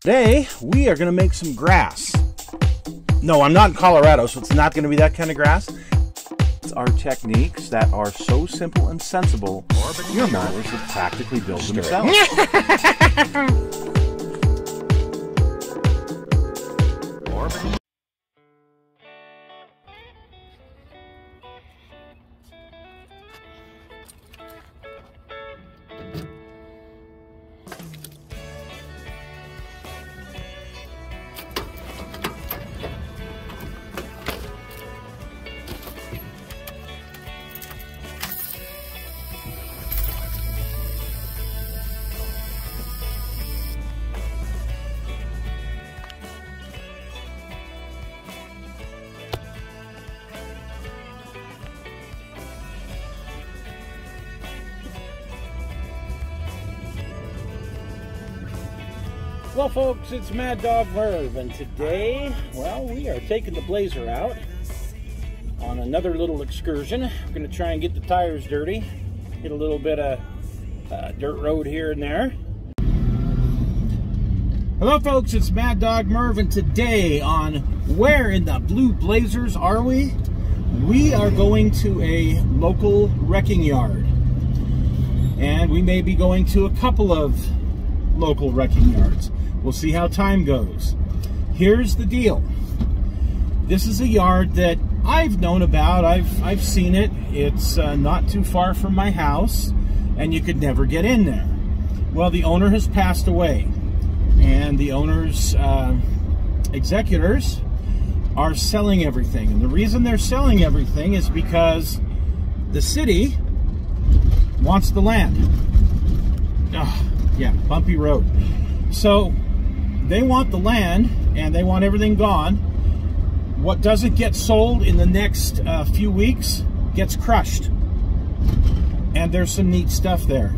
Today, we are going to make some grass. No, I'm not in Colorado, so it's not going to be that kind of grass. It's our techniques that are so simple and sensible, your mowers would practically build themselves. Well, folks, it's Mad Dog Merv, and today, well, we are taking the Blazer out on another little excursion. We're going to try and get the tires dirty, get a little bit of dirt road here and there. Hello, folks, it's Mad Dog Merv, and today on Where in the Blue Blazers Are We? We are going to a local wrecking yard, and we may be going to a couple of local wrecking yards. We'll see how time goes. Here's the deal. This is a yard that I've known about. I've seen it. It's not too far from my house, and you could never get in there. Well, the owner has passed away, and the owner's executors are selling everything. And the reason they're selling everything is because the city wants the land. Oh, yeah, bumpy road. So they want the land, and they want everything gone. What doesn't get sold in the next few weeks gets crushed. And there's some neat stuff there.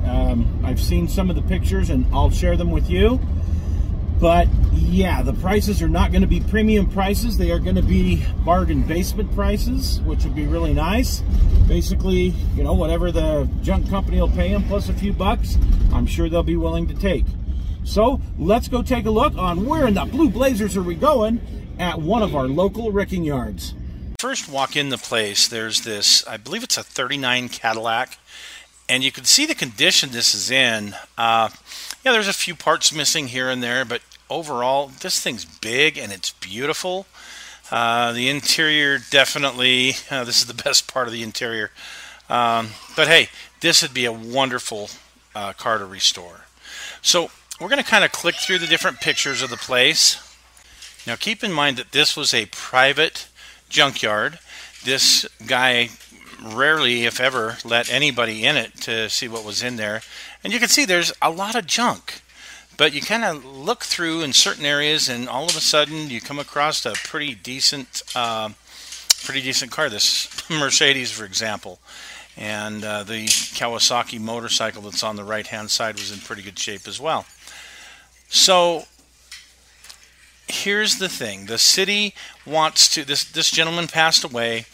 I've seen some of the pictures, and I'll share them with you. But yeah, the prices are not going to be premium prices. They are going to be bargain basement prices, which would be really nice. Basically, you know, whatever the junk company will pay them, plus a few bucks, I'm sure they'll be willing to take. So let's go take a look on Where in the Blue Blazers Are We Going at one of our local wrecking yards. First walk in the place, there's this, I believe it's a 39 Cadillac, and you can see the condition this is in. Yeah, there's a few parts missing here and there, but overall, this thing's big and it's beautiful. The interior, definitely, this is the best part of the interior. But hey, this would be a wonderful car to restore. So we're going to kind of click through the different pictures of the place. Now keep in mind that this was a private junkyard. This guy rarely, if ever, let anybody in it to see what was in there. And you can see there's a lot of junk. But you kind of look through in certain areas, and all of a sudden you come across a pretty decent car. This Mercedes, for example. And the Kawasaki motorcycle that's on the right-hand side was in pretty good shape as well. So here's the thing. The city wants to, this gentleman passed away,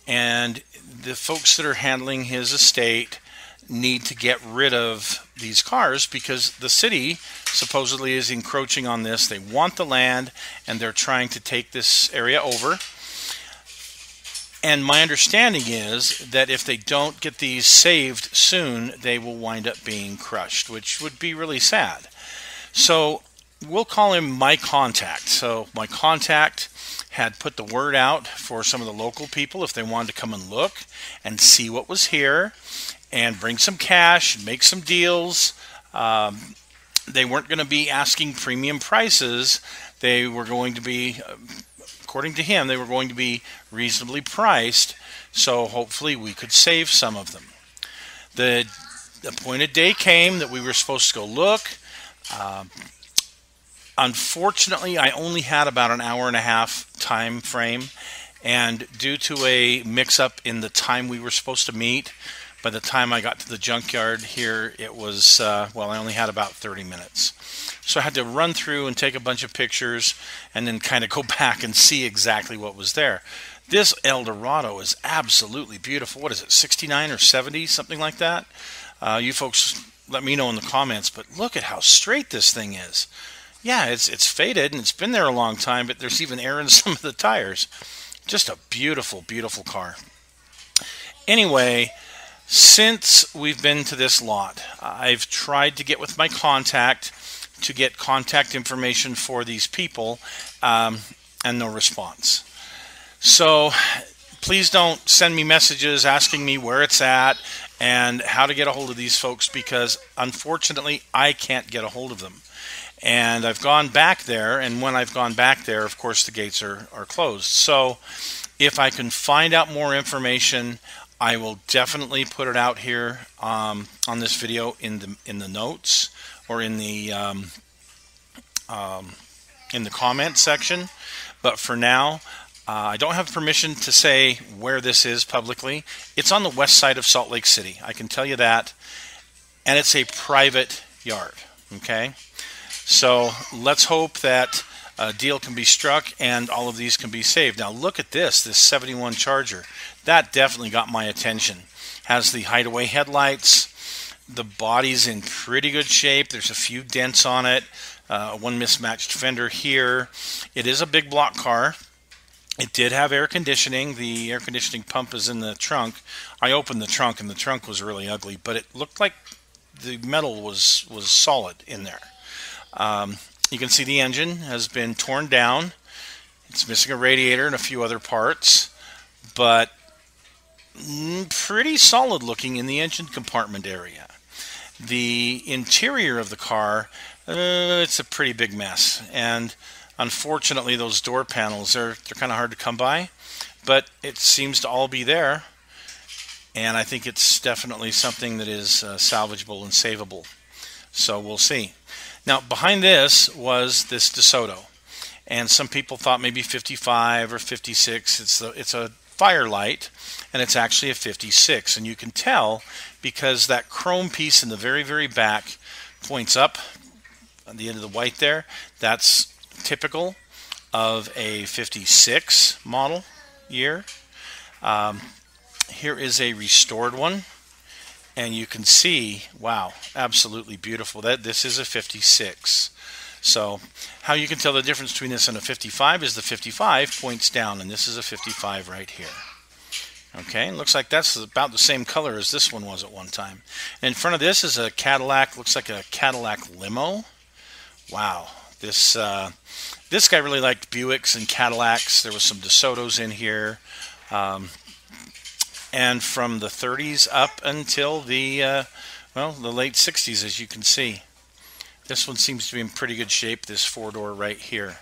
and the folks that are handling his estate need to get rid of these cars because the city supposedly is encroaching on this. They want the land, and they're trying to take this area over. And my understanding is that if they don't get these saved soon, they will wind up being crushed, which would be really sad. So we'll call him my contact. So my contact had put the word out for some of the local people if they wanted to come and look and see what was here and bring some cash and make some deals. They weren't going to be asking premium prices. They were going to be, according to him, they were going to be reasonably priced, so hopefully we could save some of them. The appointed day came that we were supposed to go look. Unfortunately, I only had about an hour and a half time frame, and due to a mix-up in the time we were supposed to meet, by the time I got to the junkyard here, it was, well, I only had about 30 minutes. So I had to run through and take a bunch of pictures and then kind of go back and see exactly what was there. This Eldorado is absolutely beautiful. What is it, 69 or 70, something like that? You folks let me know in the comments, but look at how straight this thing is. yeah, it's faded and it's been there a long time, but there's even air in some of the tires. Just a beautiful, beautiful car. Anyway, since we've been to this lot, I've tried to get with my contact to get contact information for these people, and no response. So please don't send me messages asking me where it's at and how to get a hold of these folks, because unfortunately I can't get a hold of them. And I've gone back there, and when I've gone back there, of course, the gates are closed. So if I can find out more information, I will definitely put it out here on this video in the notes, or in the comment section. But for now, I don't have permission to say where this is publicly. It's on the west side of Salt Lake City, I can tell you that, and it's a private yard. Okay, so let's hope that a deal can be struck and all of these can be saved. Now look at this 71 Charger. That definitely got my attention. Has the hideaway headlights. The body's in pretty good shape. There's a few dents on it. One mismatched fender here. It is a big block car. It did have air conditioning. The air conditioning pump is in the trunk. I opened the trunk and the trunk was really ugly, but it looked like the metal was solid in there. You can see the engine has been torn down. It's missing a radiator and a few other parts, but pretty solid looking in the engine compartment area. The interior of the car, it's a pretty big mess, and unfortunately those door panels, they're kind of hard to come by, but it seems to all be there, and I think it's definitely something that is salvageable and savable. So we'll see. Now behind this was this Desoto, and some people thought maybe 55 or 56. It's a Firelight, and it's actually a 56, and you can tell because that chrome piece in the very, very back points up on the end of the white there. That's typical of a 56 model year. Here is a restored one, and you can see, wow, absolutely beautiful. This is a 56. So how you can tell the difference between this and a 55 is the 55 points down, and this is a 55 right here. Okay, looks like that's about the same color as this one was at one time. And in front of this is a Cadillac, looks like a Cadillac limo. Wow, this guy really liked Buicks and Cadillacs. There was some Desotos in here. And from the 30s up until the late 60s, as you can see. This one seems to be in pretty good shape, this four-door right here.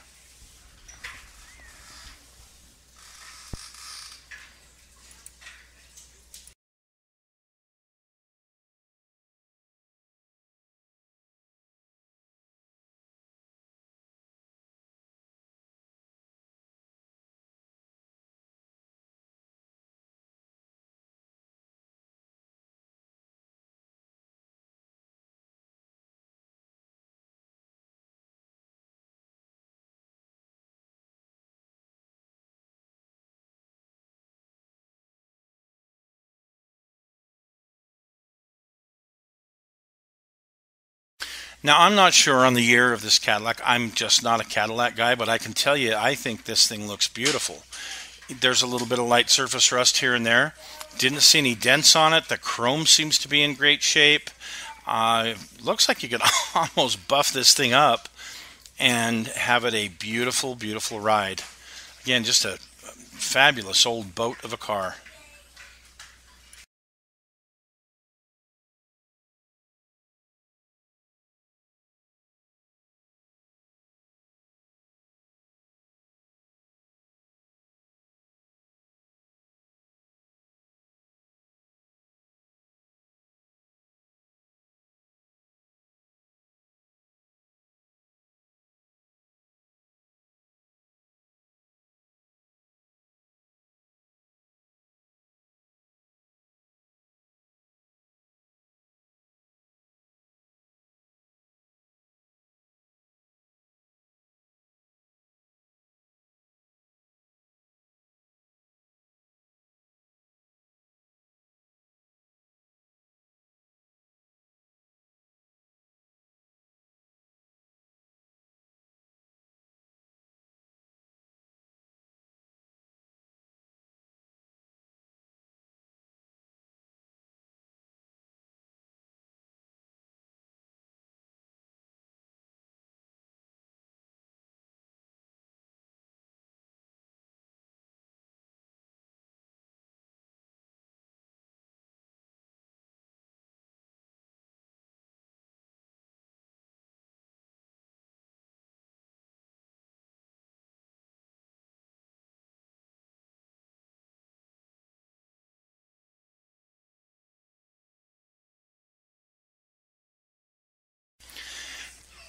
Now, I'm not sure on the year of this Cadillac. I'm just not a Cadillac guy, but I can tell you I think this thing looks beautiful. There's a little bit of light surface rust here and there. Didn't see any dents on it. The chrome seems to be in great shape. Looks like you could almost buff this thing up and have it a beautiful, beautiful ride. Again, just a fabulous old boat of a car.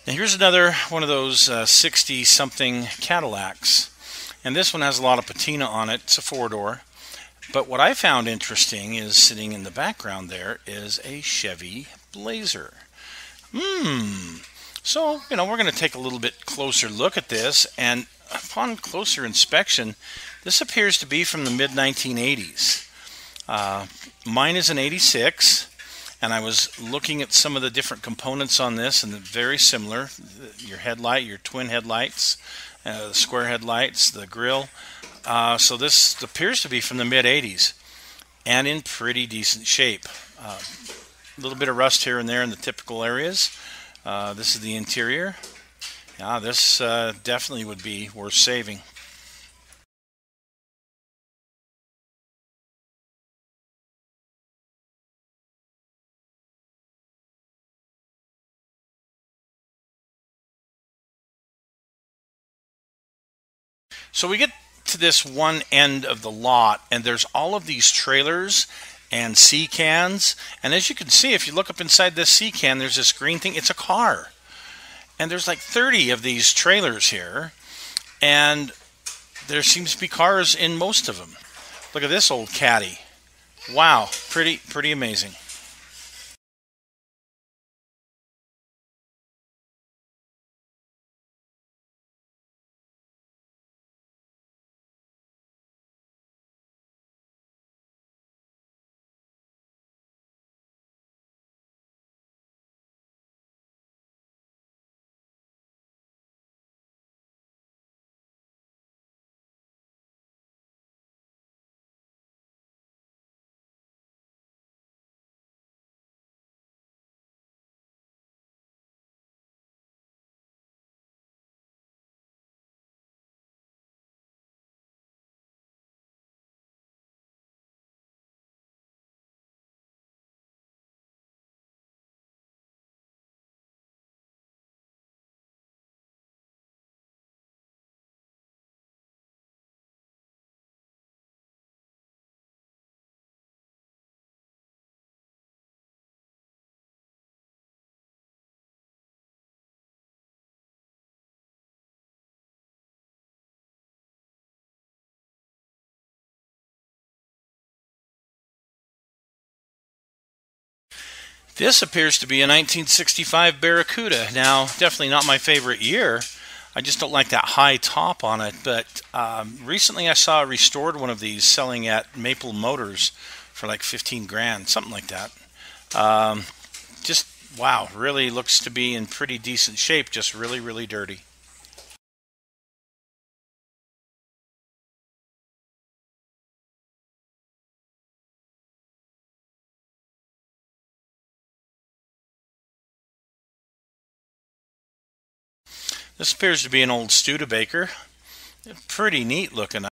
Now here's another one of those 60-something Cadillacs. And this one has a lot of patina on it. It's a four-door. But what I found interesting is sitting in the background there is a Chevy Blazer. So, we're going to take a little bit closer look at this, and upon closer inspection, this appears to be from the mid-1980s. Mine is an 86, and I was looking at some of the different components on this, and they're very similar. Your headlight, your twin headlights, the square headlights, the grille. So this appears to be from the mid-80s, and in pretty decent shape. A little bit of rust here and there in the typical areas. This is the interior. This definitely would be worth saving. So we get to this one end of the lot, and there's all of these trailers and sea cans. And as you can see, if you look up inside this sea can, there's this green thing. It's a car. And there's like 30 of these trailers here. And there seems to be cars in most of them. Look at this old Caddy. Wow, pretty amazing. This appears to be a 1965 Barracuda. Now, definitely not my favorite year. I just don't like that high top on it. But recently I saw a restored one of these selling at Maple Motors for like 15 grand, something like that. Just, wow, really looks to be in pretty decent shape, just really dirty. This appears to be an old Studebaker. Pretty neat looking.